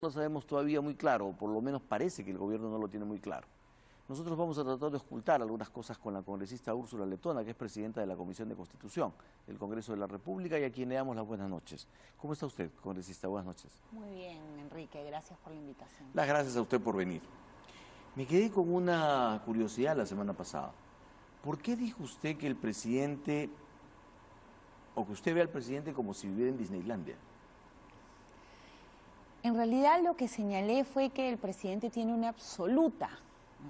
No sabemos todavía muy claro, o por lo menos parece que el gobierno no lo tiene muy claro. Nosotros vamos a tratar de ocultar algunas cosas con la congresista Úrsula Letona, que es presidenta de la Comisión de Constitución del Congreso de la República, y a quien le damos las buenas noches. ¿Cómo está usted, congresista? Buenas noches. Muy bien, Enrique, gracias por la invitación. Las gracias a usted por venir. Me quedé con una curiosidad la semana pasada. ¿Por qué dijo usted que el presidente, o que usted ve al presidente como si viviera en Disneylandia? En realidad lo que señalé fue que el presidente tiene una absoluta,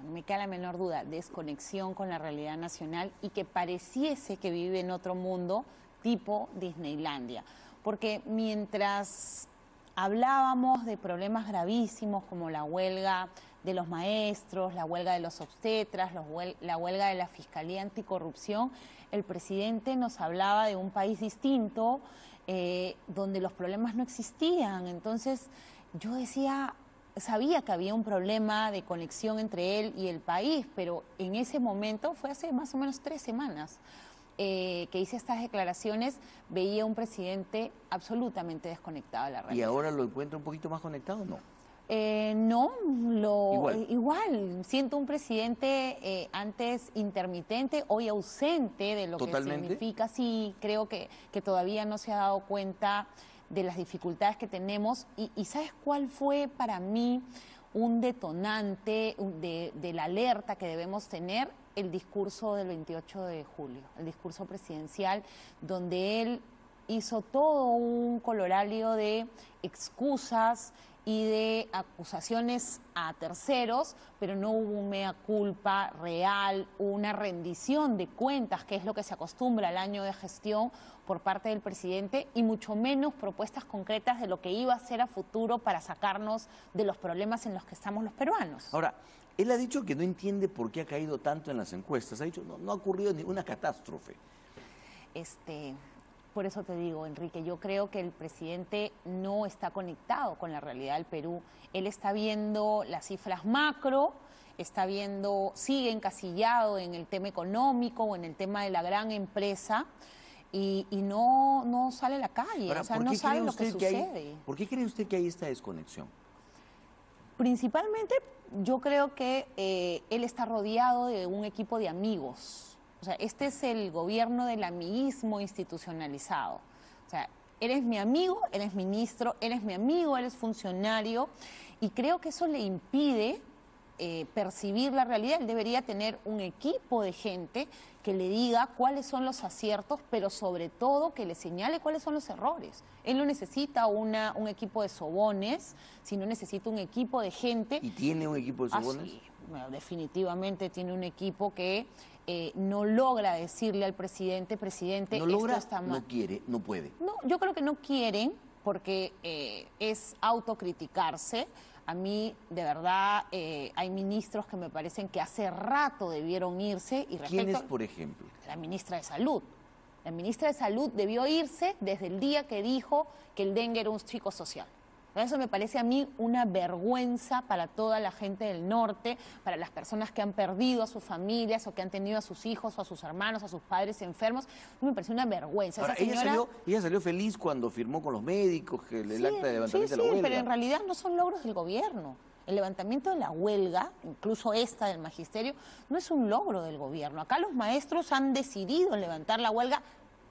no me cabe la menor duda, desconexión con la realidad nacional y que pareciese que vive en otro mundo tipo Disneylandia. Porque mientras hablábamos de problemas gravísimos como la huelga de los maestros, la huelga de los obstetras, la huelga de la Fiscalía Anticorrupción, el presidente nos hablaba de un país distinto, donde los problemas no existían. Entonces yo sabía que había un problema de conexión entre él y el país, pero en ese momento, fue hace más o menos 3 semanas, que hice estas declaraciones, veía un presidente absolutamente desconectado de la realidad. ¿Y ahora lo encuentra un poquito más conectado o no? No, igual, siento un presidente antes intermitente, hoy ausente de lo ¿Totalmente? que significa, sí, creo que todavía no se ha dado cuenta de las dificultades que tenemos y ¿sabes cuál fue para mí un detonante de la alerta que debemos tener? El discurso del 28 de julio, el discurso presidencial, donde él hizo todo un colorario de excusas y de acusaciones a terceros, pero no hubo un mea culpa real, una rendición de cuentas, que es lo que se acostumbra al año de gestión por parte del presidente, y mucho menos propuestas concretas de lo que iba a hacer a futuro para sacarnos de los problemas en los que estamos los peruanos. Ahora, él ha dicho que no entiende por qué ha caído tanto en las encuestas. Ha dicho, no ha ocurrido ninguna catástrofe. Por eso te digo, Enrique, yo creo que el presidente no está conectado con la realidad del Perú. Él está viendo las cifras macro, sigue encasillado en el tema económico o en el tema de la gran empresa y no sale a la calle. Ahora, o sea, no sabe lo que sucede. ¿Por qué cree usted que hay esta desconexión? Principalmente, yo creo que él está rodeado de un equipo de amigos. O sea, este es el gobierno del amiguismo institucionalizado. O sea, eres mi amigo, eres ministro, eres mi amigo, eres funcionario, y creo que eso le impide percibir la realidad. Él debería tener un equipo de gente que le diga cuáles son los aciertos, pero sobre todo que le señale cuáles son los errores. Él no necesita un equipo de sobones, sino necesita un equipo de gente. ¿Y tiene un equipo de sobones? Sí, bueno, definitivamente tiene un equipo que no logra decirle al presidente, no logra, esto está mal. No quiere, no puede. No, yo creo que no quieren porque es autocriticarse. A mí, de verdad, hay ministros que me parecen que hace rato debieron irse. ¿Quiénes, por ejemplo? La ministra de Salud. La ministra de Salud debió irse desde el día que dijo que el dengue era un psicosocial. Eso me parece a mí una vergüenza para toda la gente del norte, para las personas que han perdido a sus familias o que han tenido a sus hijos o a sus hermanos, a sus padres enfermos. Me parece una vergüenza. Ahora, ella salió feliz cuando firmó con los médicos el acta de levantamiento de la huelga. Sí, pero en realidad no son logros del gobierno. El levantamiento de la huelga, incluso esta del magisterio, no es un logro del gobierno. Acá los maestros han decidido levantar la huelga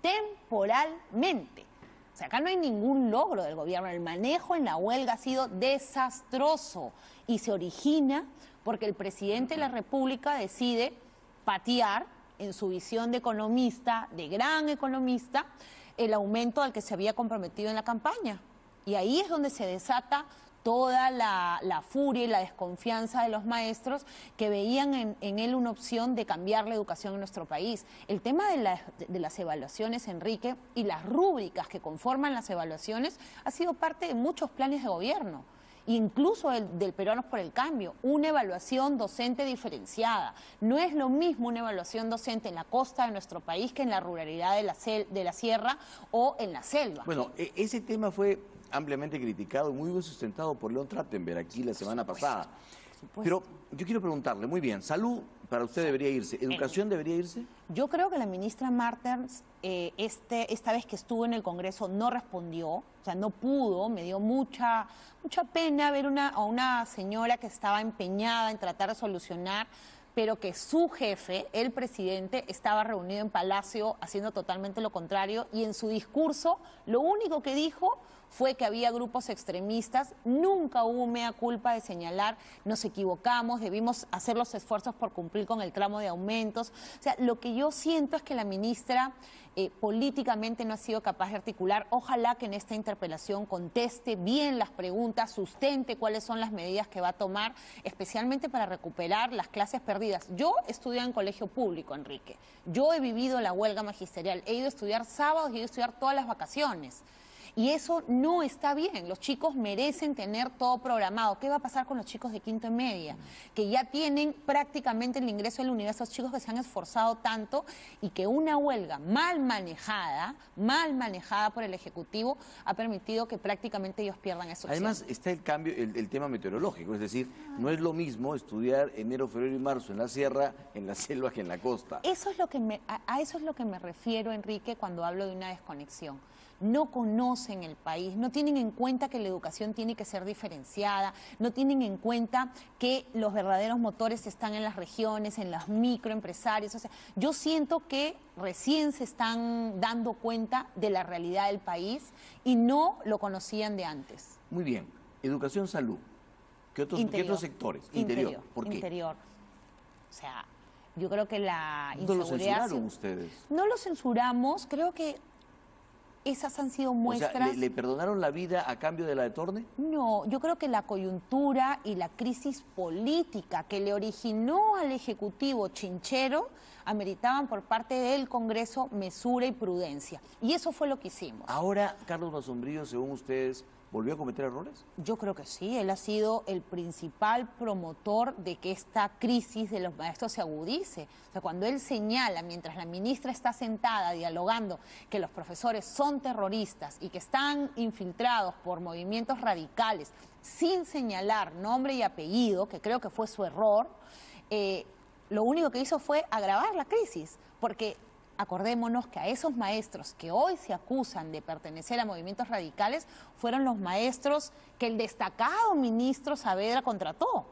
temporalmente. O sea, acá no hay ningún logro del gobierno. El manejo en la huelga ha sido desastroso y se origina porque el presidente de la República decide patear, en su visión de economista, de gran economista, el aumento al que se había comprometido en la campaña. Y ahí es donde se desata toda la furia y la desconfianza de los maestros que veían en él una opción de cambiar la educación en nuestro país. El tema de las evaluaciones, Enrique, y las rúbricas que conforman las evaluaciones ha sido parte de muchos planes de gobierno, incluso del Peruanos por el Cambio, una evaluación docente diferenciada. No es lo mismo una evaluación docente en la costa de nuestro país que en la ruralidad de la sierra o en la selva. Bueno, ese tema fue ampliamente criticado y muy bien sustentado por León Trachtenberg aquí la semana pasada. supuesto. Pero yo quiero preguntarle, muy bien, salud para usted debería irse, educación debería irse. Yo creo que la ministra Martens esta vez que estuvo en el Congreso no respondió, o sea, no pudo, me dio mucha pena ver a una señora que estaba empeñada en tratar de solucionar, pero que su jefe, el presidente, estaba reunido en Palacio haciendo totalmente lo contrario, y en su discurso lo único que dijo fue que había grupos extremistas. Nunca hubo mea culpa de señalar, nos equivocamos, debimos hacer los esfuerzos por cumplir con el tramo de aumentos. O sea, lo que yo siento es que la ministra políticamente no ha sido capaz de articular. Ojalá que en esta interpelación conteste bien las preguntas, sustente cuáles son las medidas que va a tomar, especialmente para recuperar las clases perdidas. Yo estudié en colegio público, Enrique. Yo he vivido la huelga magisterial. He ido a estudiar sábados y he ido a estudiar todas las vacaciones. Y eso no está bien. Los chicos merecen tener todo programado. ¿Qué va a pasar con los chicos de quinto y media? Que ya tienen prácticamente el ingreso del universo, esos chicos que se han esforzado tanto, y que una huelga mal manejada por el Ejecutivo ha permitido que prácticamente ellos pierdan eso. Además está el cambio, el tema meteorológico, es decir, no es lo mismo estudiar enero, febrero y marzo en la sierra, en la selva que en la costa. Eso es lo que a eso es lo que me refiero, Enrique, cuando hablo de una desconexión. No conocen el país, no tienen en cuenta que la educación tiene que ser diferenciada, no tienen en cuenta que los verdaderos motores están en las regiones, en los microempresarios. O sea, yo siento que recién se están dando cuenta de la realidad del país y no lo conocían de antes. Muy bien. Educación, salud. ¿Qué otros sectores? Interior. ¿Por qué? Interior. O sea, yo creo que la inseguridad... ¿No lo censuraron ustedes? No lo censuramos, creo que esas han sido muestras... O sea, ¿le perdonaron la vida a cambio de la de Torne? No, yo creo que la coyuntura y la crisis política que le originó al Ejecutivo chinchero ameritaban por parte del Congreso mesura y prudencia. Y eso fue lo que hicimos. Ahora, Carlos Basombrío, según ustedes, ¿volvió a cometer errores? Yo creo que sí, él ha sido el principal promotor de que esta crisis de los maestros se agudice. O sea, cuando él señala, mientras la ministra está sentada dialogando, que los profesores son terroristas y que están infiltrados por movimientos radicales, sin señalar nombre y apellido, que creo que fue su error, lo único que hizo fue agravar la crisis, porque... Acordémonos que a esos maestros que hoy se acusan de pertenecer a movimientos radicales fueron los maestros que el destacado ministro Saavedra contrató. O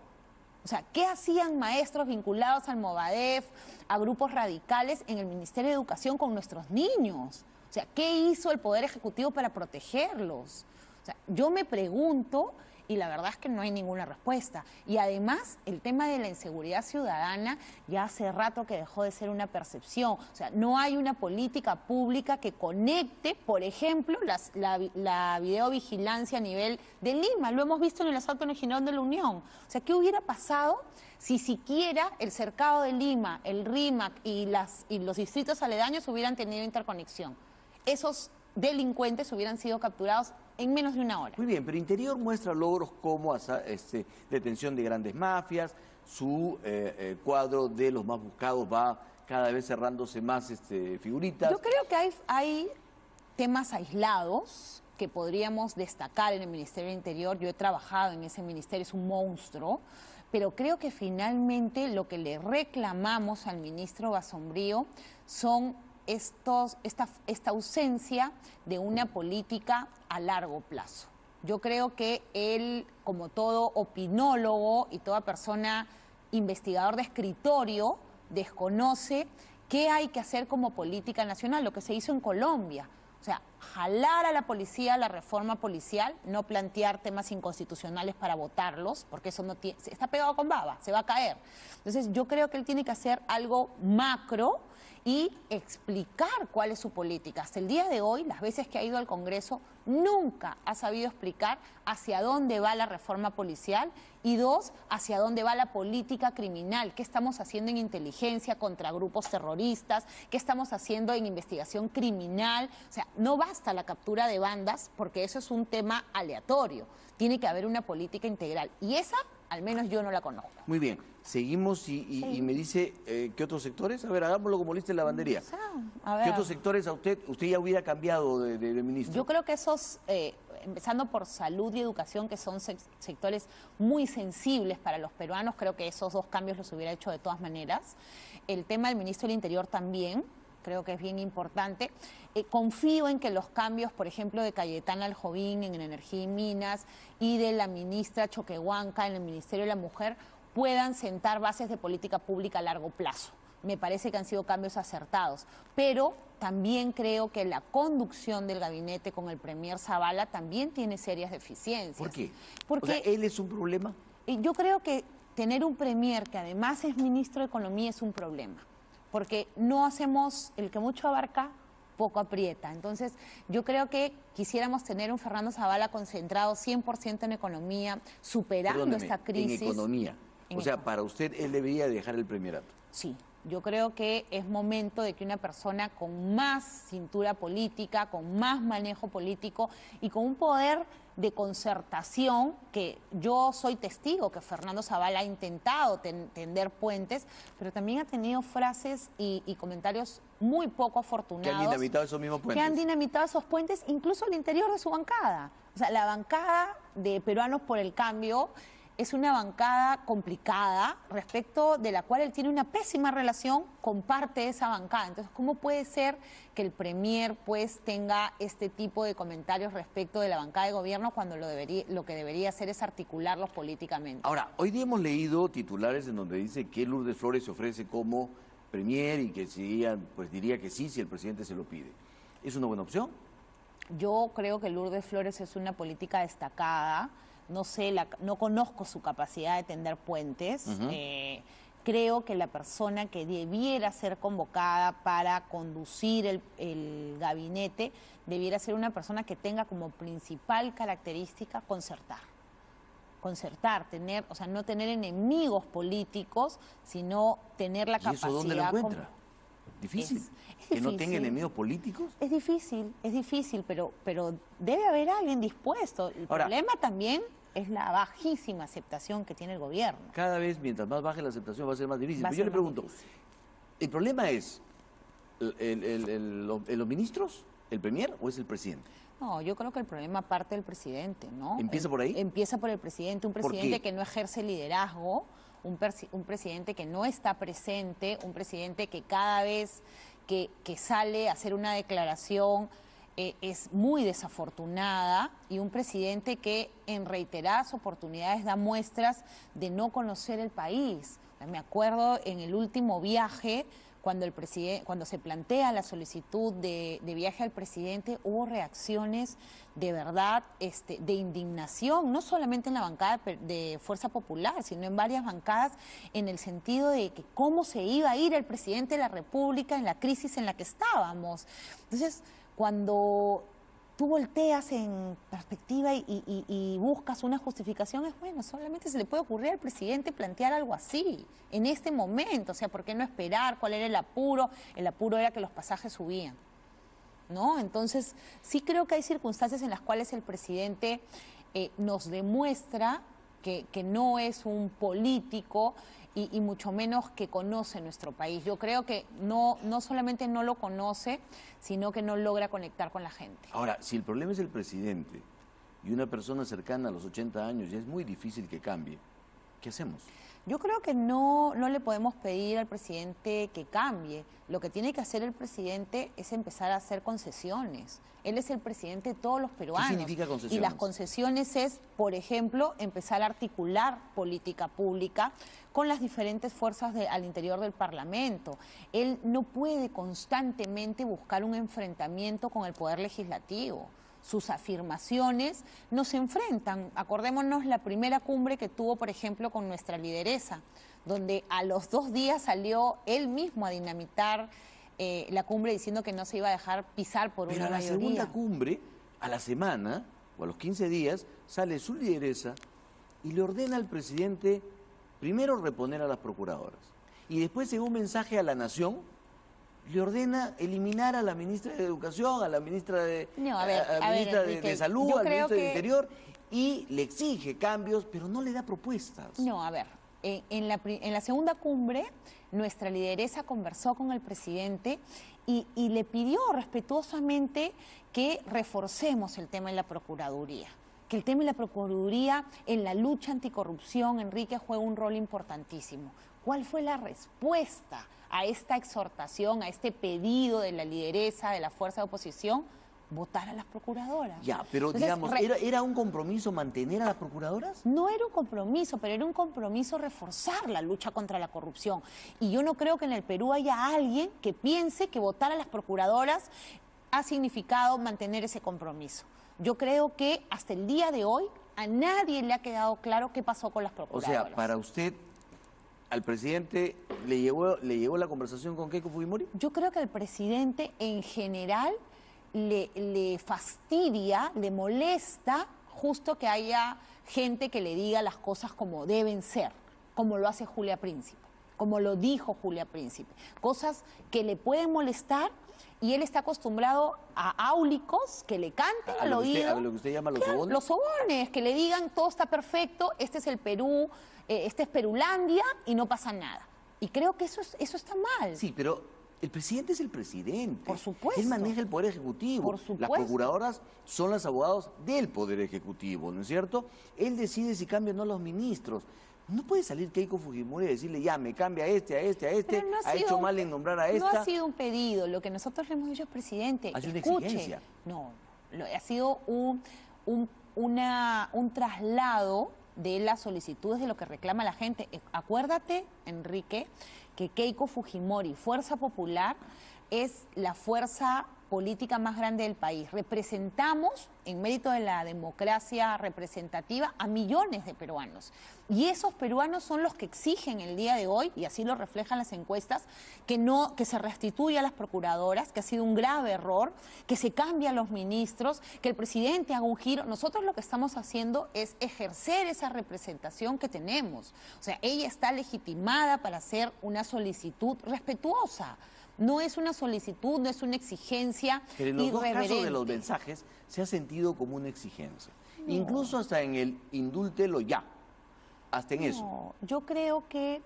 sea, ¿qué hacían maestros vinculados al Movadef, a grupos radicales en el Ministerio de Educación con nuestros niños? O sea, ¿qué hizo el Poder Ejecutivo para protegerlos? O sea, yo me pregunto... Y la verdad es que no hay ninguna respuesta. Y además, el tema de la inseguridad ciudadana ya hace rato que dejó de ser una percepción. O sea, no hay una política pública que conecte, por ejemplo, la videovigilancia a nivel de Lima. Lo hemos visto en el asalto en el Girón de la Unión. O sea, ¿qué hubiera pasado si siquiera el cercado de Lima, el RIMAC y los distritos aledaños hubieran tenido interconexión? Esos delincuentes hubieran sido capturados en menos de una hora. Muy bien, pero Interior muestra logros como detención de grandes mafias, su cuadro de los más buscados va cada vez cerrándose más figuritas. Yo creo que hay temas aislados que podríamos destacar en el Ministerio del Interior. Yo he trabajado en ese ministerio, es un monstruo, pero creo que finalmente lo que le reclamamos al ministro Basombrío son esta ausencia de una política a largo plazo. Yo creo que él, como todo opinólogo y toda persona investigador de escritorio, desconoce qué hay que hacer como política nacional, lo que se hizo en Colombia. O sea, jalar a la policía a la reforma policial, no plantear temas inconstitucionales para votarlos, porque eso no tiene, está pegado con baba, se va a caer. Entonces, yo creo que él tiene que hacer algo macro y explicar cuál es su política. Hasta el día de hoy, las veces que ha ido al Congreso, nunca ha sabido explicar hacia dónde va la reforma policial y dos, hacia dónde va la política criminal, qué estamos haciendo en inteligencia contra grupos terroristas, qué estamos haciendo en investigación criminal. O sea, no basta la captura de bandas porque eso es un tema aleatorio. Tiene que haber una política integral y esa, al menos yo no la conozco. Muy bien, seguimos y me dice, ¿qué otros sectores? A ver, hagámoslo como lista de lavandería. A ver. ¿Qué otros sectores a usted ya hubiera cambiado de ministro? Yo creo que esos empezando por salud y educación, que son sectores muy sensibles para los peruanos. Creo que esos dos cambios los hubiera hecho de todas maneras. El tema del ministro del Interior también, creo que es bien importante. Confío en que los cambios, por ejemplo, de Cayetana Aljovín en Energía y Minas y de la ministra Choquehuanca en el Ministerio de la Mujer puedan sentar bases de política pública a largo plazo. Me parece que han sido cambios acertados, pero también creo que la conducción del gabinete con el premier Zavala también tiene serias deficiencias. ¿Por qué? Porque o sea, ¿él es un problema? Yo creo que tener un premier que además es ministro de Economía es un problema, porque no hacemos el que mucho abarca, poco aprieta. Entonces, yo creo que quisiéramos tener un Fernando Zavala concentrado 100% en economía, superando esta crisis. En economía. O sea, para usted, él debería dejar el premierato. Sí, yo creo que es momento de que una persona con más cintura política, con más manejo político y con un poder de concertación, que yo soy testigo que Fernando Zavala ha intentado tender puentes, pero también ha tenido frases y comentarios muy poco afortunados. Que han dinamitado esos mismos puentes. Que han dinamitado esos puentes, incluso al interior de su bancada. O sea, la bancada de Peruanos por el Cambio es una bancada complicada, respecto de la cual él tiene una pésima relación con parte de esa bancada. Entonces, ¿cómo puede ser que el premier pues tenga este tipo de comentarios respecto de la bancada de gobierno cuando lo que debería hacer es articularlos políticamente? Ahora, hoy día hemos leído titulares en donde dice que Lourdes Flores se ofrece como premier y que pues diría que sí si el presidente se lo pide. ¿Es una buena opción? Yo creo que Lourdes Flores es una política destacada. No sé, no conozco su capacidad de tender puentes. Creo que la persona que debiera ser convocada para conducir el gabinete debiera ser una persona que tenga como principal característica concertar. Concertar, o sea, no tener enemigos políticos, sino tener la capacidad. ¿Y eso dónde lo encuentra? ¿Difícil? Es ¿Que no difícil. tenga enemigos políticos? Es difícil, pero debe haber alguien dispuesto. El problema también es la bajísima aceptación que tiene el gobierno. Cada vez, mientras más baje la aceptación, va a ser más difícil. Pero yo le pregunto, ¿el problema es los ministros, el premier o es el presidente? No, yo creo que el problema parte del presidente, ¿no? ¿Empieza por ahí? Empieza por el presidente, un presidente que no ejerce liderazgo, un presidente que no está presente, un presidente que cada vez que sale a hacer una declaración es muy desafortunada, y un presidente que en reiteradas oportunidades da muestras de no conocer el país. Me acuerdo en el último viaje, cuando se plantea la solicitud de viaje al presidente, hubo reacciones de verdad de indignación, no solamente en la bancada de Fuerza Popular, sino en varias bancadas, en el sentido de que cómo se iba a ir el presidente de la República en la crisis en la que estábamos. Entonces, cuando tú volteas en perspectiva y buscas una justificación, es bueno, solamente se le puede ocurrir al presidente plantear algo así, en este momento. O sea, ¿por qué no esperar? ¿Cuál era el apuro? El apuro era que los pasajes subían, ¿no? Entonces, sí creo que hay circunstancias en las cuales el presidente nos demuestra que no es un político y mucho menos que conoce nuestro país. Yo creo que no solamente no lo conoce, sino que no logra conectar con la gente. Ahora, si el problema es el presidente y una persona cercana a los 80 años ya es muy difícil que cambie, ¿qué hacemos? Yo creo que no le podemos pedir al presidente que cambie. Lo que tiene que hacer el presidente es empezar a hacer concesiones. Él es el presidente de todos los peruanos. ¿Qué significa concesiones? Y las concesiones es, por ejemplo, empezar a articular política pública con las diferentes fuerzas al interior del Parlamento. Él no puede constantemente buscar un enfrentamiento con el Poder Legislativo. Sus afirmaciones nos enfrentan. Acordémonos la primera cumbre que tuvo, por ejemplo, con nuestra lideresa, donde a los 2 días salió él mismo a dinamitar la cumbre diciendo que no se iba a dejar pisar por una mayoría. Pero a la segunda cumbre, a la semana o a los 15 días, sale su lideresa y le ordena al presidente primero reponer a las procuradoras y después, en un mensaje a la nación, le ordena eliminar a la ministra de Educación, a la ministra de, de Salud, al ministro del Interior, y le exige cambios, pero no le da propuestas. No, a ver, en la segunda cumbre, nuestra lideresa conversó con el presidente y le pidió respetuosamente que reforcemos el tema de la Procuraduría. Que el tema de la Procuraduría en la lucha anticorrupción, Enrique, juega un rol importantísimo. ¿Cuál fue la respuesta a esta exhortación, a este pedido de la lideresa de la fuerza de oposición? Votar a las procuradoras. Ya, pero Entonces, digamos, ¿era un compromiso mantener a las procuradoras? No era un compromiso, pero era un compromiso reforzar la lucha contra la corrupción. Y yo no creo que en el Perú haya alguien que piense que votar a las procuradoras ha significado mantener ese compromiso. Yo creo que hasta el día de hoy a nadie le ha quedado claro qué pasó con las procuradoras. O sea, para usted, al presidente le llegó la conversación con Keiko Fujimori. Yo creo que al presidente en general le fastidia, le molesta justo que haya gente que le diga las cosas como deben ser, como lo hace Julia Príncipe, como lo dijo Julia Príncipe. Cosas que le pueden molestar y él está acostumbrado a áulicos que le canten al oído. A lo que usted llama los Claro, sobones. los sobones, que le digan todo está perfecto, este es el Perú, este es Perulandia y no pasa nada. Y creo que eso está mal. Sí, pero el presidente es el presidente. Por supuesto. Él maneja el Poder Ejecutivo. Por supuesto. Las procuradoras son los abogados del Poder Ejecutivo, ¿no es cierto? Él decide si cambian o no los ministros. No puede salir Keiko Fujimori y decirle, ya, me cambia a este, Pero no ha hecho mal en nombrar a esta. No ha sido un pedido, lo que nosotros le hemos dicho al presidente, Ha sido una escuche. exigencia. No, ha sido un traslado de las solicitudes de lo que reclama la gente. Acuérdate, Enrique, que Keiko Fujimori, Fuerza Popular, es la fuerza política más grande del país. Representamos, en mérito de la democracia representativa, a millones de peruanos. Y esos peruanos son los que exigen el día de hoy, y así lo reflejan las encuestas, que se restituya a las procuradoras, que ha sido un grave error, que se cambie a los ministros, que el presidente haga un giro. Nosotros lo que estamos haciendo es ejercer esa representación que tenemos. O sea, ella está legitimada para hacer una solicitud respetuosa. No es una solicitud, no es una exigencia irreverente. Pero en los dos casos de los mensajes se ha sentido como una exigencia. No. Incluso hasta en el indúltelo ya, hasta en eso. Yo creo que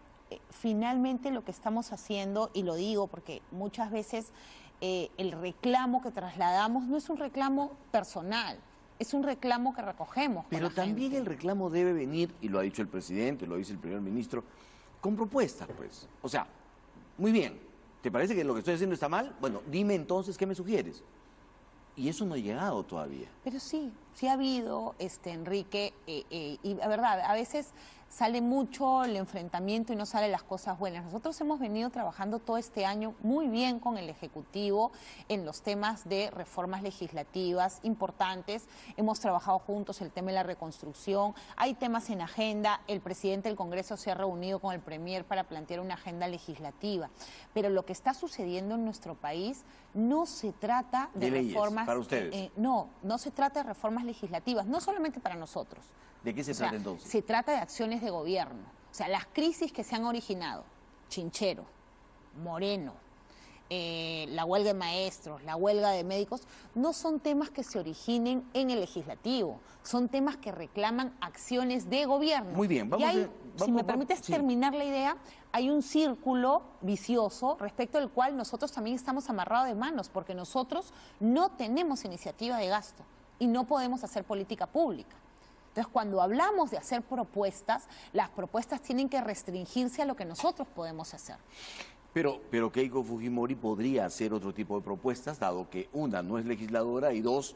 finalmente lo que estamos haciendo, y lo digo porque muchas veces el reclamo que trasladamos no es un reclamo personal, es un reclamo que recogemos. Pero también el reclamo debe venir, y lo ha dicho el presidente, lo dice el primer ministro, con propuestas, pues. O sea, muy bien. ¿Te parece que lo que estoy haciendo está mal? Bueno, dime entonces qué me sugieres. Y eso no ha llegado todavía. Pero sí ha habido, Enrique, y la verdad, a veces sale mucho el enfrentamiento y no salen las cosas buenas. Nosotros hemos venido trabajando todo este año muy bien con el Ejecutivo en los temas de reformas legislativas importantes. Hemos trabajado juntos el tema de la reconstrucción. Hay temas en agenda. El presidente del Congreso se ha reunido con el Premier para plantear una agenda legislativa. Pero lo que está sucediendo en nuestro país no se trata de reformas... Para ustedes. No se trata de reformas legislativas, no solamente para nosotros. ¿De qué se trata entonces? Se trata de acciones de gobierno. O sea, las crisis que se han originado, Chinchero, Moreno, la huelga de maestros, la huelga de médicos, no son temas que se originen en el legislativo, son temas que reclaman acciones de gobierno. Muy bien, si me permites terminar la idea, hay un círculo vicioso respecto al cual nosotros también estamos amarrados de manos, porque nosotros no tenemos iniciativa de gasto y no podemos hacer política pública. Entonces, cuando hablamos de hacer propuestas, las propuestas tienen que restringirse a lo que nosotros podemos hacer. Pero Keiko Fujimori podría hacer otro tipo de propuestas, dado que una, no es legisladora, y dos,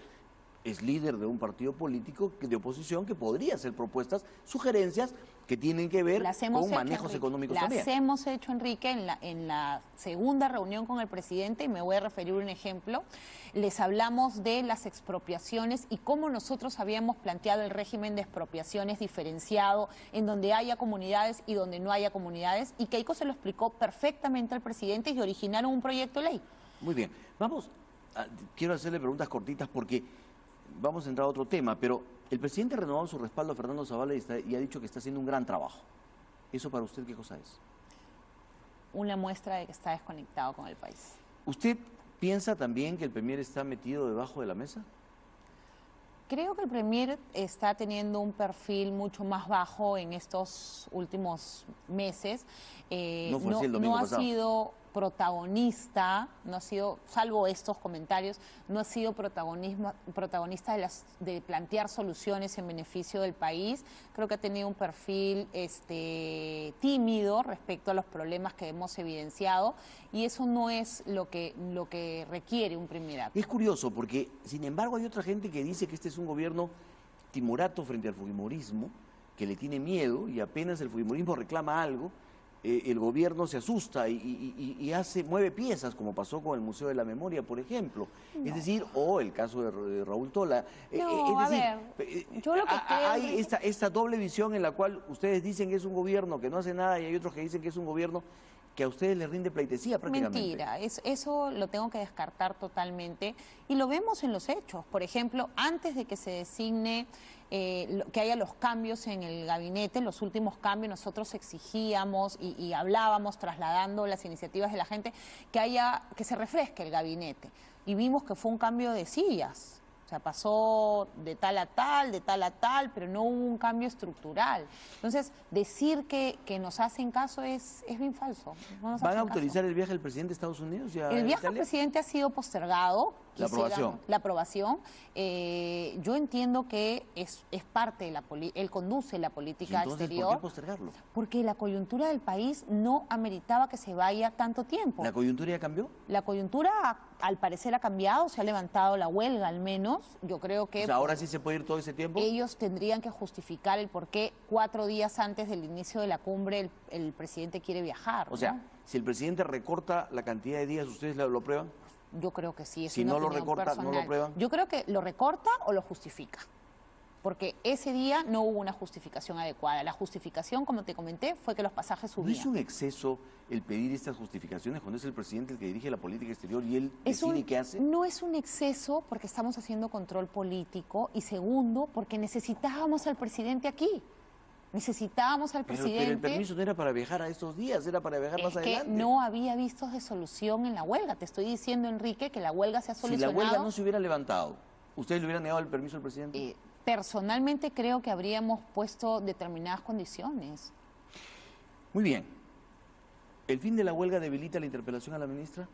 es líder de un partido político de oposición que podría hacer propuestas, sugerencias que tienen que ver con manejos económicos también. Las hemos hecho, Enrique, en la segunda reunión con el presidente, y me voy a referir a un ejemplo. Les hablamos de las expropiaciones y cómo nosotros habíamos planteado el régimen de expropiaciones diferenciado, en donde haya comunidades y donde no haya comunidades, y Keiko se lo explicó perfectamente al presidente y originaron un proyecto de ley. Muy bien, quiero hacerle preguntas cortitas porque vamos a entrar a otro tema, pero el presidente ha renovado su respaldo a Fernando Zavala y ha dicho que está haciendo un gran trabajo. ¿Eso para usted qué cosa es? Una muestra de que está desconectado con el país. ¿Usted piensa también que el Premier está metido debajo de la mesa? Creo que el Premier está teniendo un perfil mucho más bajo en estos últimos meses. No fue así el domingo pasado. protagonista, no ha sido, salvo estos comentarios, no ha sido protagonista de plantear soluciones en beneficio del país. Creo que ha tenido un perfil tímido respecto a los problemas que hemos evidenciado, y eso no es lo que requiere un primer acto. Es curioso porque, sin embargo, hay otra gente que dice que este es un gobierno timorato frente al fujimorismo, que le tiene miedo, y apenas el fujimorismo reclama algo, el gobierno se asusta y mueve piezas, como pasó con el Museo de la Memoria, por ejemplo. No. Es decir, o el caso de Raúl Tola. No, es decir, yo lo que creo... Hay esta doble visión en la cual ustedes dicen que es un gobierno que no hace nada y hay otros que dicen que es un gobierno que a ustedes les rinde pleitesía prácticamente. Mentira, eso lo tengo que descartar totalmente, y lo vemos en los hechos. Por ejemplo, antes de que se designe, que haya los cambios en el gabinete, los últimos cambios, nosotros exigíamos y hablábamos, trasladando las iniciativas de la gente, que se refresque el gabinete. Y vimos que fue un cambio de sillas. O sea, pasó de tal a tal, pero no hubo un cambio estructural. Entonces, decir que nos hacen caso es bien falso. No ¿Van a autorizar el viaje del presidente de Estados Unidos? El viaje del presidente ha sido postergado. La aprobación. La aprobación. Yo entiendo que es parte de la política, él conduce la política exterior. ¿Por qué postergarlo? Porque la coyuntura del país no ameritaba que se vaya tanto tiempo. ¿La coyuntura ya cambió? La coyuntura, al parecer, ha cambiado, se ha levantado la huelga al menos. Yo creo que... O sea, ¿ahora sí se puede ir todo ese tiempo? Ellos tendrían que justificar el por qué 4 días antes del inicio de la cumbre el presidente quiere viajar. O sea, si el presidente recorta la cantidad de días, ¿ustedes lo prueban? Yo creo que sí. Si no lo recorta, personal. ¿No lo prueban? Yo creo que lo recorta o lo justifica. Porque ese día no hubo una justificación adecuada. La justificación, como te comenté, fue que los pasajes subían. ¿No es un exceso el pedir estas justificaciones cuando es el presidente el que dirige la política exterior y él decide qué hace? No es un exceso porque estamos haciendo control político, y segundo, porque necesitábamos al presidente aquí. Necesitábamos al presidente... Pero el permiso no era para viajar a estos días, era para viajar más adelante. Es que no había vistos de solución en la huelga. Te estoy diciendo, Enrique, que la huelga se ha solucionado... Si la huelga no se hubiera levantado, ¿ustedes le hubieran negado el permiso al presidente? Personalmente creo que habríamos puesto determinadas condiciones. Muy bien. ¿El fin de la huelga debilita la interpelación a la ministra?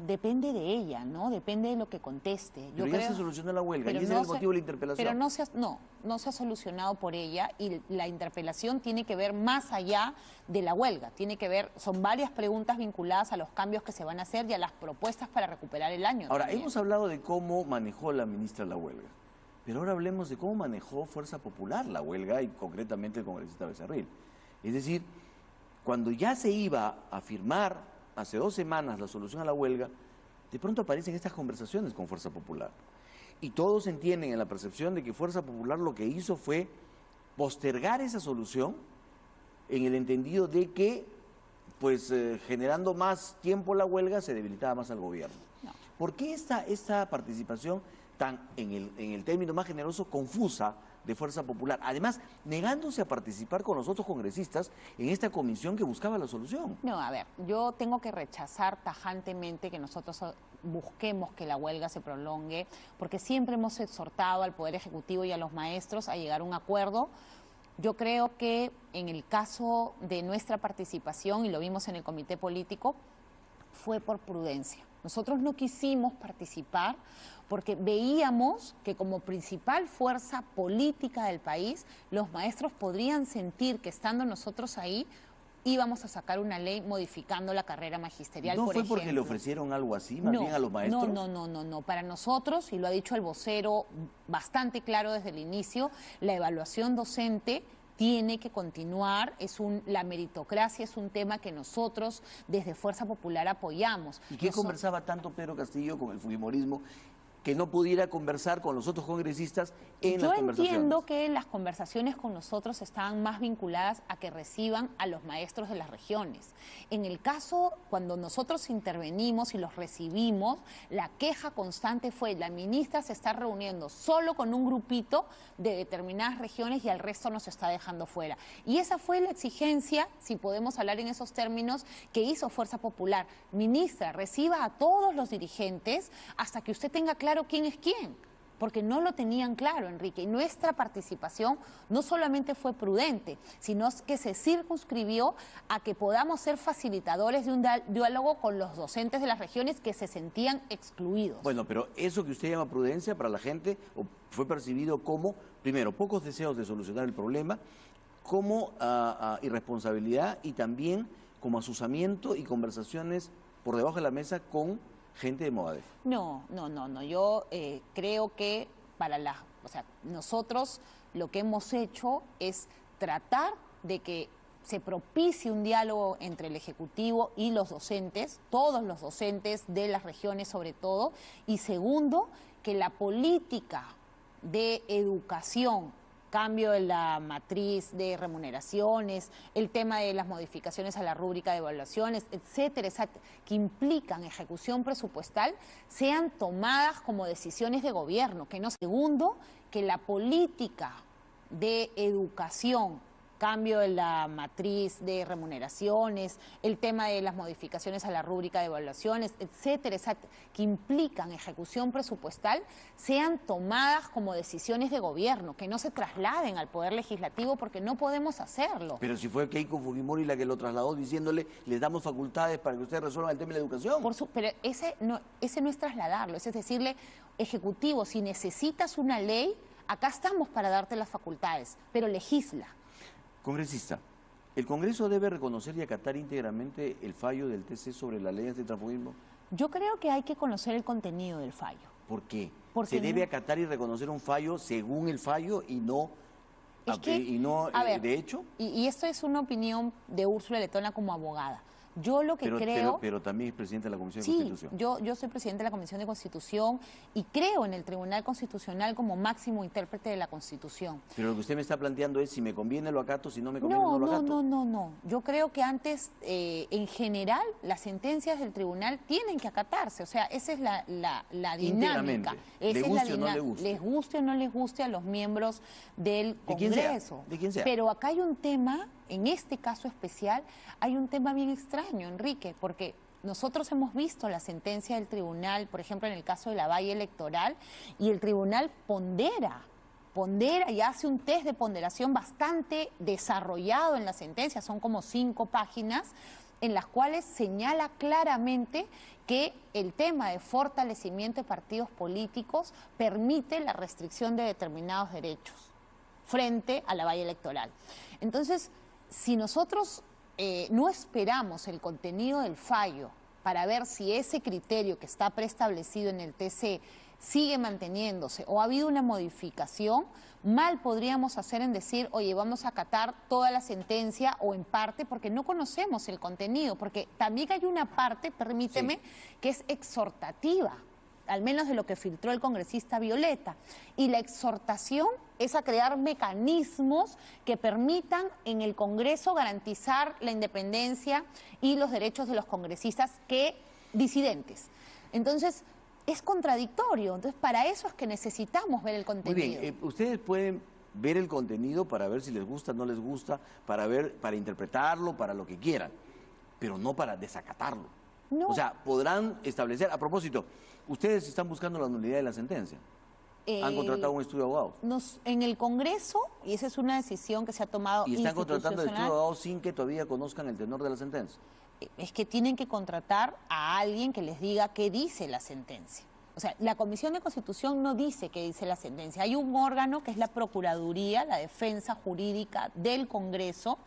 Depende de ella, ¿no? Depende de lo que conteste. Pero ya se solucionó la huelga, y ese es el motivo de la interpelación. Pero no se ha solucionado por ella, y la interpelación tiene que ver más allá de la huelga. Tiene que ver, son varias preguntas vinculadas a los cambios que se van a hacer y a las propuestas para recuperar el año. Ahora, hemos hablado de cómo manejó la ministra la huelga, pero ahora hablemos de cómo manejó Fuerza Popular la huelga, y concretamente el congresista Becerril. Es decir, cuando ya se iba a firmar hace 2 semanas la solución a la huelga, de pronto aparecen estas conversaciones con Fuerza Popular. Y todos entienden en la percepción de que Fuerza Popular lo que hizo fue postergar esa solución, en el entendido de que, pues, generando más tiempo la huelga, se debilitaba más al gobierno. No. ¿Por qué esta participación tan, en el término más generoso, confusa de Fuerza Popular? Además, negándose a participar con los otros congresistas en esta comisión que buscaba la solución. No, a ver, yo tengo que rechazar tajantemente que nosotros busquemos que la huelga se prolongue, porque siempre hemos exhortado al Poder Ejecutivo y a los maestros a llegar a un acuerdo. Yo creo que en el caso de nuestra participación, y lo vimos en el comité político, fue por prudencia. Nosotros no quisimos participar porque veíamos que como principal fuerza política del país, los maestros podrían sentir que estando nosotros ahí, íbamos a sacar una ley modificando la carrera magisterial, por ejemplo. ¿No fue porque le ofrecieron algo así, más bien a los maestros? No. Para nosotros, y lo ha dicho el vocero bastante claro desde el inicio, la evaluación docente tiene que continuar, la meritocracia es un tema que nosotros desde Fuerza Popular apoyamos. ¿Y qué conversaba tanto Pedro Castillo con el fujimorismo que no pudiera conversar con los otros congresistas en las conversaciones? Yo entiendo que las conversaciones con nosotros estaban más vinculadas a que reciban a los maestros de las regiones. En el caso, cuando nosotros intervenimos y los recibimos, la queja constante fue: la ministra se está reuniendo solo con un grupito de determinadas regiones y al resto nos está dejando fuera. Y esa fue la exigencia, si podemos hablar en esos términos, que hizo Fuerza Popular. Ministra, reciba a todos los dirigentes hasta que usted tenga claro quién es quién. porque no lo tenían claro, Enrique. Y nuestra participación no solamente fue prudente, sino que se circunscribió a que podamos ser facilitadores de un diálogo con los docentes de las regiones que se sentían excluidos. Bueno, pero eso que usted llama prudencia para la gente fue percibido como, primero, pocos deseos de solucionar el problema, como irresponsabilidad y también como asusamiento y conversaciones por debajo de la mesa con gente de Movadef. No. Yo creo que nosotros lo que hemos hecho es tratar de que se propicie un diálogo entre el Ejecutivo y los docentes, todos los docentes de las regiones sobre todo, y segundo, que la política de educación, cambio en la matriz de remuneraciones, el tema de las modificaciones a la rúbrica de evaluaciones, etcétera, que implican ejecución presupuestal, sean tomadas como decisiones de gobierno, que no. Segundo, que la política de educación, cambio en la matriz de remuneraciones, el tema de las modificaciones a la rúbrica de evaluaciones, etcétera, que implican ejecución presupuestal, sean tomadas como decisiones de gobierno, que no se trasladen al Poder Legislativo, porque no podemos hacerlo. Pero si fue Keiko Fujimori la que lo trasladó diciéndole, les damos facultades para que ustedes resuelvan el tema de la educación. Pero ese no es trasladarlo, ese es decirle, Ejecutivo, si necesitas una ley, acá estamos para darte las facultades, pero legisla. Congresista, ¿el Congreso debe reconocer y acatar íntegramente el fallo del TC sobre la ley antitransfugismo? Yo creo que hay que conocer el contenido del fallo. ¿Por qué? Porque se debe acatar y reconocer un fallo según el fallo y no, de hecho. Y esto es una opinión de Úrsula Letona como abogada. Yo lo que creo... Pero también es presidente de la Comisión de Constitución. Yo soy presidente de la Comisión de Constitución y creo en el Tribunal Constitucional como máximo intérprete de la Constitución. Pero lo que usted me está planteando es si me conviene lo acato, si no me conviene no lo acato. No. Yo creo que antes, en general, las sentencias del tribunal tienen que acatarse. O sea, esa es la dinámica. ¿Le guste o no le guste? Les guste o no les guste a los miembros del Congreso. De quien sea. Pero acá hay un tema, en este caso especial, hay un tema bien extraño, Enrique, porque nosotros hemos visto la sentencia del tribunal, por ejemplo, en el caso de la valla electoral, y el tribunal pondera y hace un test de ponderación bastante desarrollado en la sentencia, son como 5 páginas, en las cuales señala claramente que el tema de fortalecimiento de partidos políticos permite la restricción de determinados derechos frente a la valla electoral. Entonces, si nosotros no esperamos el contenido del fallo para ver si ese criterio que está preestablecido en el TC sigue manteniéndose o ha habido una modificación, mal podríamos hacer en decir, oye, vamos a acatar toda la sentencia o en parte, porque no conocemos el contenido, porque también hay una parte, permíteme, que es exhortativa, al menos de lo que filtró el congresista Violeta, y la exhortación es a crear mecanismos que permitan en el Congreso garantizar la independencia y los derechos de los congresistas disidentes. Entonces, es contradictorio. Entonces, para eso es que necesitamos ver el contenido. Muy bien, ustedes pueden ver el contenido para ver si les gusta o no les gusta, para interpretarlo, para lo que quieran, pero no para desacatarlo. No. O sea, podrán establecer, a propósito, ustedes están buscando la nulidad de la sentencia. Han contratado un estudio de abogados. En el Congreso, y esa es una decisión que se ha tomado y están contratando el estudio de abogados sin que todavía conozcan el tenor de la sentencia. Es que tienen que contratar a alguien que les diga qué dice la sentencia. O sea, la Comisión de Constitución no dice qué dice la sentencia. Hay un órgano que es la Procuraduría, la Defensa Jurídica del Congreso,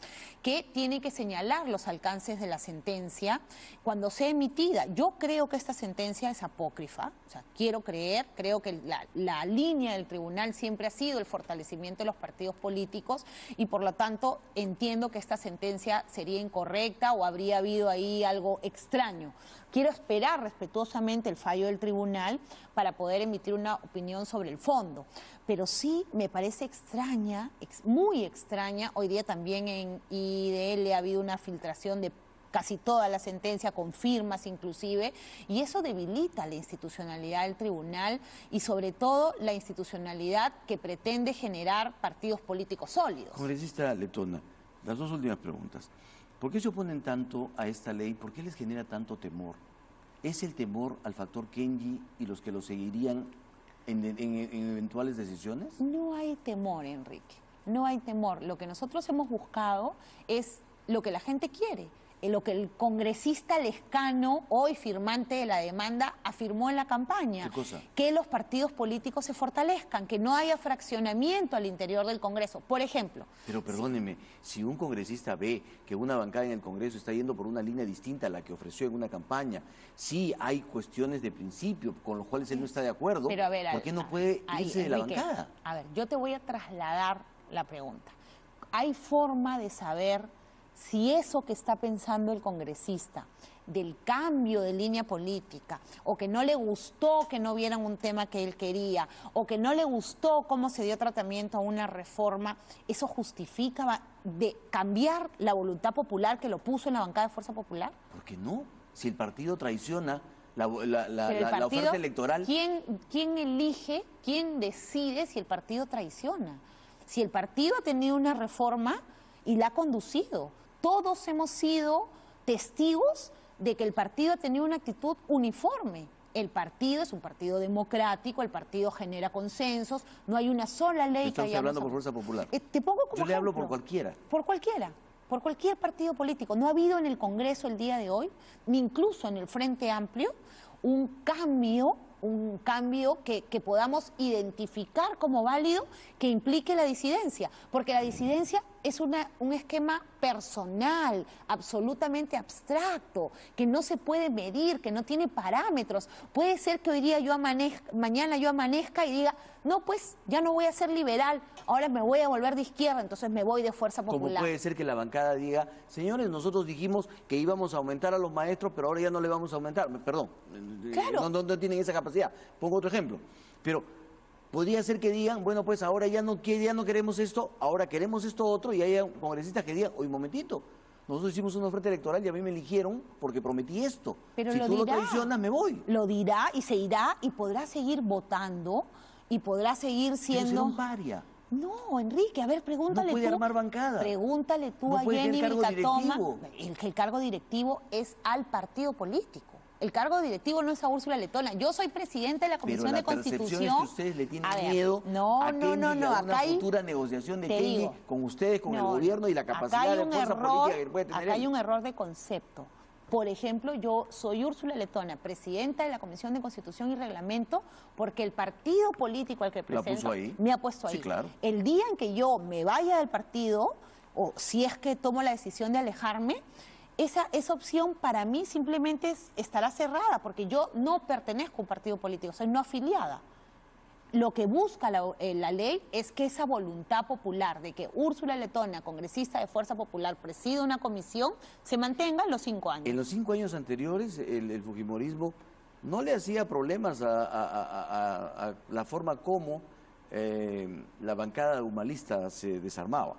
que tiene que señalar los alcances de la sentencia cuando sea emitida. Yo creo que esta sentencia es apócrifa, o sea, creo que la línea del tribunal siempre ha sido el fortalecimiento de los partidos políticos y por lo tanto entiendo que esta sentencia sería incorrecta o habría habido ahí algo extraño. Quiero esperar respetuosamente el fallo del tribunal para poder emitir una opinión sobre el fondo. Pero sí me parece extraña, muy extraña, hoy día también en IDL ha habido una filtración de casi toda la sentencia, con firmas inclusive, y eso debilita la institucionalidad del tribunal y sobre todo la institucionalidad que pretende generar partidos políticos sólidos. Congresista Letona, las 2 últimas preguntas. ¿Por qué se oponen tanto a esta ley? ¿Por qué les genera tanto temor? ¿Es el temor al factor Kenji y los que lo seguirían en eventuales decisiones? No hay temor, Enrique, no hay temor. Lo que nosotros hemos buscado es lo que la gente quiere. Lo que el congresista Lescano, hoy firmante de la demanda, afirmó en la campaña. ¿Qué cosa? Que los partidos políticos se fortalezcan, que no haya fraccionamiento al interior del Congreso. Por ejemplo... Pero perdóneme, si un congresista ve que una bancada en el Congreso está yendo por una línea distinta a la que ofreció en una campaña, sí hay cuestiones de principio con los cuales él no está de acuerdo, pero a ver, ¿por qué no puede irse de la Enrique, bancada? A ver, yo te voy a trasladar la pregunta. ¿Hay forma de saber si eso que está pensando el congresista del cambio de línea política, o que no le gustó que no vieran un tema que él quería, o que no le gustó cómo se dio tratamiento a una reforma, eso justifica de cambiar la voluntad popular que lo puso en la bancada de Fuerza Popular? ¿Por qué no? Si el partido traiciona la partido, oferta electoral... ¿Quién elige, quién decide si el partido traiciona? Si el partido ha tenido una reforma y la ha conducido. Todos hemos sido testigos de que el partido ha tenido una actitud uniforme. El partido es un partido democrático, el partido genera consensos, no hay una sola ley que hayamos... hablando por Fuerza Popular. Te pongo como Yo le hablo ejemplo. por cualquiera. Por cualquiera, por cualquier partido político. No ha habido en el Congreso el día de hoy, ni incluso en el Frente Amplio, un cambio que podamos identificar como válido que implique la disidencia, porque la disidencia es un esquema personal, absolutamente abstracto, que no se puede medir, que no tiene parámetros. Puede ser que hoy día mañana yo amanezca y diga, no, pues ya no voy a ser liberal, ahora me voy a volver de izquierda, entonces me voy de Fuerza Popular. Como puede ser que la bancada diga, señores, nosotros dijimos que íbamos a aumentar a los maestros, pero ahora ya no le vamos a aumentar. Perdón, claro. no tienen esa capacidad. Pongo otro ejemplo, pero podría ser que digan, bueno, pues ahora ya no queremos esto, ahora queremos esto otro, y haya congresistas que digan, oye, un momentito, nosotros hicimos una oferta electoral y a mí me eligieron porque prometí esto. Pero si tú lo traicionas, me voy. Lo dirá y se irá y podrá seguir votando y podrá seguir siendo... Pero será un paria. No, Enrique, a ver, pregúntale no puede tú. armar bancada. Pregúntale tú no a Jenny Vilcatoma. El cargo directivo es al partido político. El cargo directivo no es a Úrsula Letona. Yo soy presidenta de la Comisión de Constitución. Pero la percepción es que ustedes le tienen miedo a una futura negociación de Kenny con ustedes, con el gobierno y la capacidad de fuerza política que puede tener. Acá hay un error de concepto. Por ejemplo, yo soy Úrsula Letona, presidenta de la Comisión de Constitución y Reglamento, porque el partido político al que represento me ha puesto ahí. Sí, claro. El día en que yo me vaya del partido, o si es que tomo la decisión de alejarme, esa opción para mí simplemente estará cerrada, porque yo no pertenezco a un partido político, soy no afiliada. Lo que busca la ley es que esa voluntad popular de que Úrsula Letona, congresista de Fuerza Popular, presida una comisión, se mantenga en los 5 años. En los 5 años anteriores, el fujimorismo no le hacía problemas a la forma como la bancada humanista se desarmaba.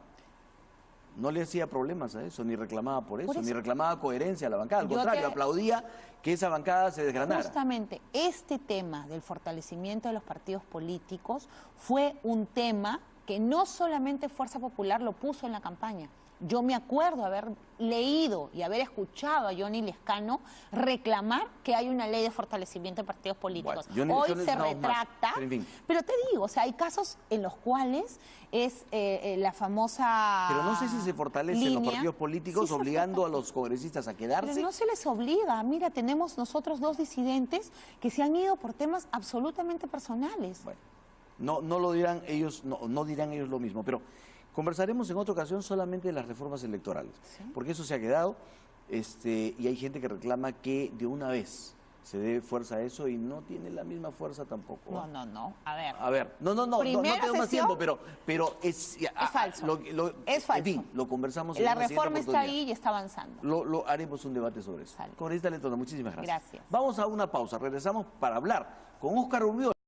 No le hacía problemas a eso, ni reclamaba por eso, ni reclamaba coherencia a la bancada. Al contrario, aplaudía que esa bancada se desgranara. Justamente este tema del fortalecimiento de los partidos políticos fue un tema que no solamente Fuerza Popular lo puso en la campaña. Yo me acuerdo haber leído y haber escuchado a Johnny Lescano reclamar que hay una ley de fortalecimiento de partidos políticos. Bueno, hoy se retracta, pero te digo, o sea, hay casos en los cuales es la famosa Pero no sé si se fortalecen los partidos políticos obligando a los congresistas a quedarse. Pero no se les obliga. Mira, tenemos nosotros 2 disidentes que se han ido por temas absolutamente personales. Bueno, no lo dirán ellos, no dirán ellos lo mismo, pero conversaremos en otra ocasión solamente de las reformas electorales, porque eso se ha quedado, y hay gente que reclama que de una vez se dé fuerza a eso y no tiene la misma fuerza tampoco. No, a ver. No tengo más tiempo, pero es falso. Es falso. En fin, lo conversamos en la reforma está ahí y está avanzando. Lo haremos un debate sobre eso. Congresista Letona, muchísimas gracias. Gracias. Vamos a una pausa, regresamos para hablar con Óscar Urbiol.